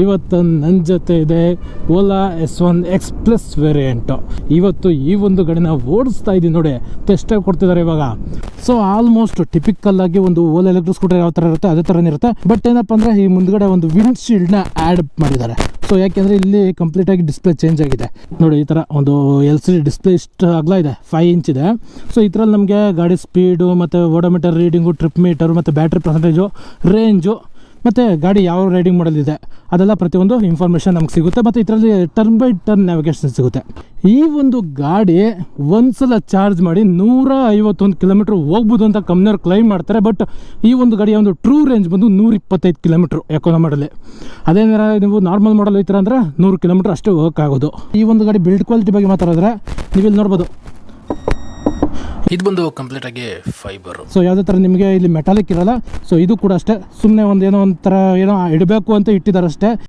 ಇವತ್ತು ನನ್ನ ಜೊತೆ ಇದೆ ಓಲಾ S1 X+ ವೇರಿಯಂಟು. ಇವತ್ತು ಈ ಒಂದು ಗಾಡಿನ ಓಡಿಸ್ತಾ ಇದ್ದೀನಿ ನೋಡಿ, ಟೆಸ್ಟಾಗಿ ಕೊಡ್ತಿದ್ದಾರೆ ಇವಾಗ. ಸೊ ಆಲ್ಮೋಸ್ಟ್ ಟಿಪಿಕಲ್ ಆಗಿ ಒಂದು ಓಲಾ ಎಲೆಕ್ಟ್ರಿಕ್ ಸ್ಕೂಟರ್ ಯಾವ ಥರ ಇರುತ್ತೆ ಅದೇ ಥರನೇ ಇರುತ್ತೆ. ಬಟ್ ಏನಪ್ಪ ಅಂದರೆ ಈ ಮುಂದ್ಗಡೆ ಒಂದು ವಿಂಡ್ ಶೀಲ್ಡ್ನ ಆ್ಯಡ್ ಮಾಡಿದ್ದಾರೆ. ಸೊ ಯಾಕೆಂದರೆ ಇಲ್ಲಿ ಕಂಪ್ಲೀಟಾಗಿ ಡಿಸ್ಪ್ಲೇ ಚೇಂಜ್ ಆಗಿದೆ ನೋಡಿ. ಈ ಥರ ಒಂದು LCD ಡಿಸ್ಪ್ಲೇ ಇಷ್ಟು ಅಗಲ ಇದೆ, 5 ಇಂಚ್ ಇದೆ. ಸೊ ಇದರಲ್ಲಿ ನಮಗೆ ಗಾಡಿ ಸ್ಪೀಡು ಮತ್ತು ಓಡೋಮೀಟರ್ ರೀಡಿಂಗು, ಟ್ರಿಪ್ ಮೀಟರು ಮತ್ತು ಬ್ಯಾಟ್ರಿ ಪರ್ಸೆಂಟೇಜು, ರೇಂಜು ಮತ್ತು ಗಾಡಿ ಯಾವ ರೈಡಿಂಗ್ ಮಾಡಲ್ ಇದೆ ಅದೆಲ್ಲ ಪ್ರತಿಯೊಂದು ಇನ್ಫಾರ್ಮೇಷನ್ ನಮ್ಗೆ ಸಿಗುತ್ತೆ. ಮತ್ತು ಇದರಲ್ಲಿ ಟರ್ನ್ ಬೈ ಟರ್ನ್ ನ್ಯಾವಿಗೇಷನ್ ಸಿಗುತ್ತೆ. ಈ ಒಂದು ಗಾಡಿ ಒಂದ್ಸಲ ಚಾರ್ಜ್ ಮಾಡಿ 151 ಕಿಲೋಮೀಟ್ರ್ ಹೋಗ್ಬೋದು ಅಂತ ಕಂಪ್ನಿಯವ್ರು ಕ್ಲೈಮ್ ಮಾಡ್ತಾರೆ. ಬಟ್ ಈ ಒಂದು ಗಾಡಿಯ ಒಂದು ಟ್ರೂ ರೇಂಜ್ ಬಂದು 125 ಕಿಲೋಮೀಟ್ರ್ ಎಕೋನೋ ಮಾಡಲಿ. ಅದೇನಾರ ನೀವು ನಾರ್ಮಲ್ ಮಾಡಲ್ ಹೋಯ್ತೀರ ಅಂದರೆ 100 ಕಿಲೋಮೀಟ್ರ್ ಅಷ್ಟೇ ಹೋಗೋಕ್ಕಾಗೋದು. ಈ ಒಂದು ಗಾಡಿ ಬಿಲ್ಡ್ ಕ್ವಾಲಿಟಿ ಬಗ್ಗೆ ಮಾತಾಡಿದ್ರೆ ನೀವು ಇಲ್ಲಿ ನೋಡ್ಬೋದು, ಇದು ಬಂದು ಕಂಪ್ಲೀಟ್ ಆಗಿ ಫೈಬರ್. ಸೊ ಯಾವುದೇ ಥರ ನಿಮಗೆ ಇಲ್ಲಿ ಮೆಟಾಲಿಕ್ ಇರಲ್ಲ. ಸೊ ಇದು ಕೂಡ ಅಷ್ಟೇ, ಸುಮ್ಮನೆ ಏನೋ ಒಂಥರ ಏನೋ ಇಡಬೇಕು ಅಂತ ಇಟ್ಟಿದ್ದಾರೆ ಅಷ್ಟೇ.